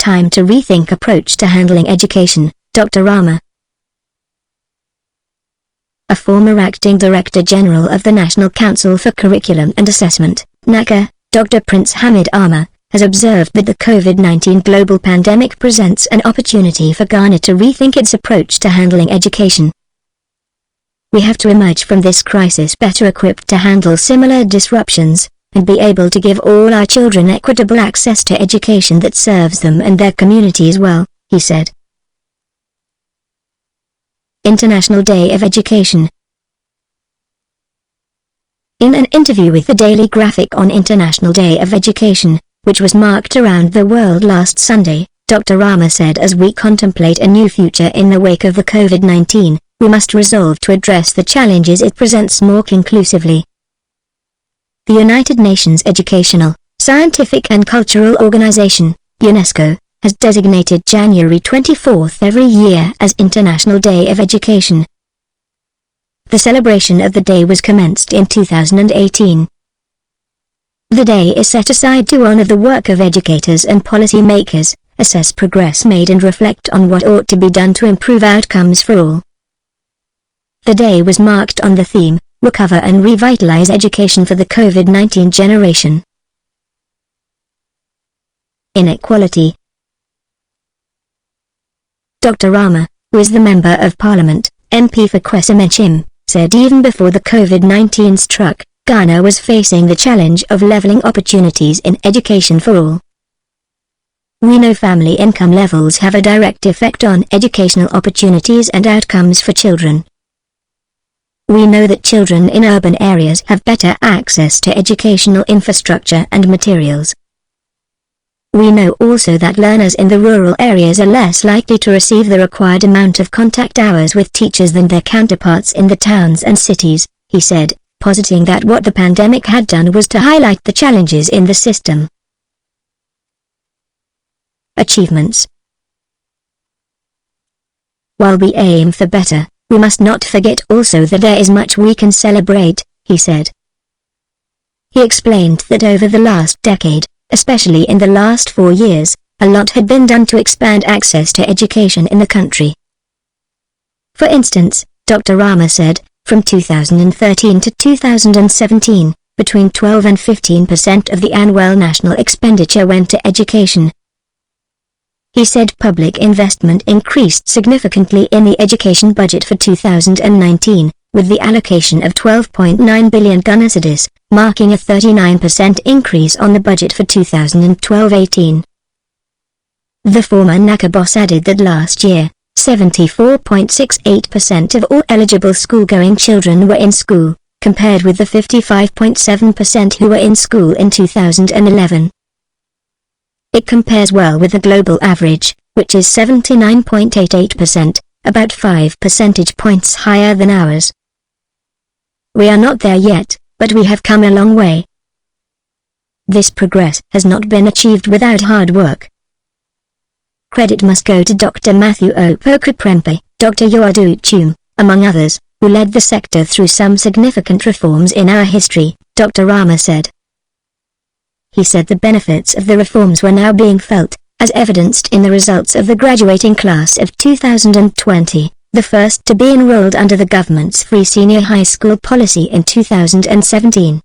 time to rethink approach to handling education, Dr. Armah. A former acting Director General of the National Council for Curriculum and Assessment, NACA, Dr. Prince Hamid Armah, has observed that the COVID-19 global pandemic presents an opportunity for Ghana to rethink its approach to handling education. We have to emerge from this crisis better equipped to handle similar disruptions, and be able to give all our children equitable access to education that serves them and their communities well, he said. International Day of Education. In an interview with the Daily Graphic on International Day of Education, which was marked around the world last Sunday, Dr. Armah said, as we contemplate a new future in the wake of the COVID-19, we must resolve to address the challenges it presents more conclusively. The United Nations Educational, Scientific and Cultural Organization, UNESCO, has designated January 24th every year as International Day of Education. The celebration of the day was commenced in 2018. The day is set aside to honor the work of educators and policy makers, assess progress made and reflect on what ought to be done to improve outcomes for all. The day was marked on the theme, Recover and Revitalize Education for the COVID-19 Generation. Inequality. Dr. Armah, who is the Member of Parliament, MP for Kwesi-Menchim, said even before the COVID-19 struck, Ghana was facing the challenge of leveling opportunities in education for all. We know family income levels have a direct effect on educational opportunities and outcomes for children. We know that children in urban areas have better access to educational infrastructure and materials. We know also that learners in the rural areas are less likely to receive the required amount of contact hours with teachers than their counterparts in the towns and cities, he said, positing that what the pandemic had done was to highlight the challenges in the system. Achievements. While we aim for better, we must not forget also that there is much we can celebrate, he said. He explained that over the last decade, especially in the last 4 years, a lot had been done to expand access to education in the country. For instance, Dr. Armah said, from 2013 to 2017, between 12 and 15% of the annual national expenditure went to education. He said public investment increased significantly in the education budget for 2019, with the allocation of 12.9 billion Ghana cedis, marking a 39% increase on the budget for 2012-18. The former NACA boss added that last year, 74.68% of all eligible school-going children were in school, compared with the 55.7% who were in school in 2011. It compares well with the global average, which is 79.88%, about 5 percentage points higher than ours. We are not there yet, but we have come a long way. This progress has not been achieved without hard work. Credit must go to Dr. Matthew Opoku-Prempeh, Dr. Yoadu Chum, among others, who led the sector through some significant reforms in our history, Dr. Armah said. He said the benefits of the reforms were now being felt, as evidenced in the results of the graduating class of 2020, the first to be enrolled under the government's free senior high school policy in 2017.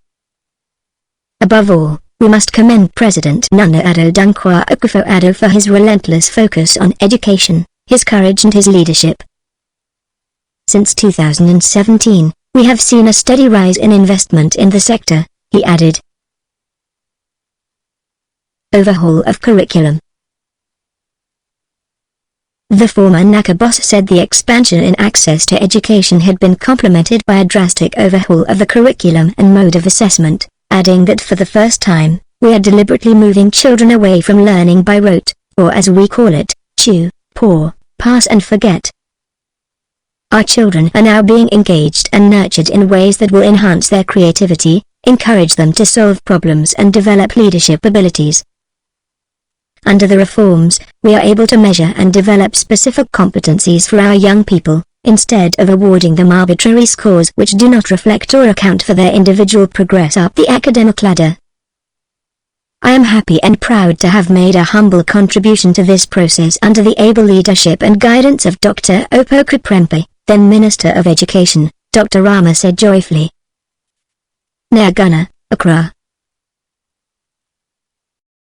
Above all, we must commend President Nana Addo Dankwa Akufo-Addo for his relentless focus on education, his courage and his leadership. Since 2017, we have seen a steady rise in investment in the sector, he added. Overhaul of curriculum. The former NACA boss said the expansion in access to education had been complemented by a drastic overhaul of the curriculum and mode of assessment, adding that for the first time, we are deliberately moving children away from learning by rote, or as we call it, chew, pour, pass and forget. Our children are now being engaged and nurtured in ways that will enhance their creativity, encourage them to solve problems and develop leadership abilities. Under the reforms, we are able to measure and develop specific competencies for our young people, instead of awarding them arbitrary scores which do not reflect or account for their individual progress up the academic ladder. I am happy and proud to have made a humble contribution to this process under the able leadership and guidance of Dr. Opoku-Prempeh, then Minister of Education, Dr. Armah said joyfully. Nagana, Accra.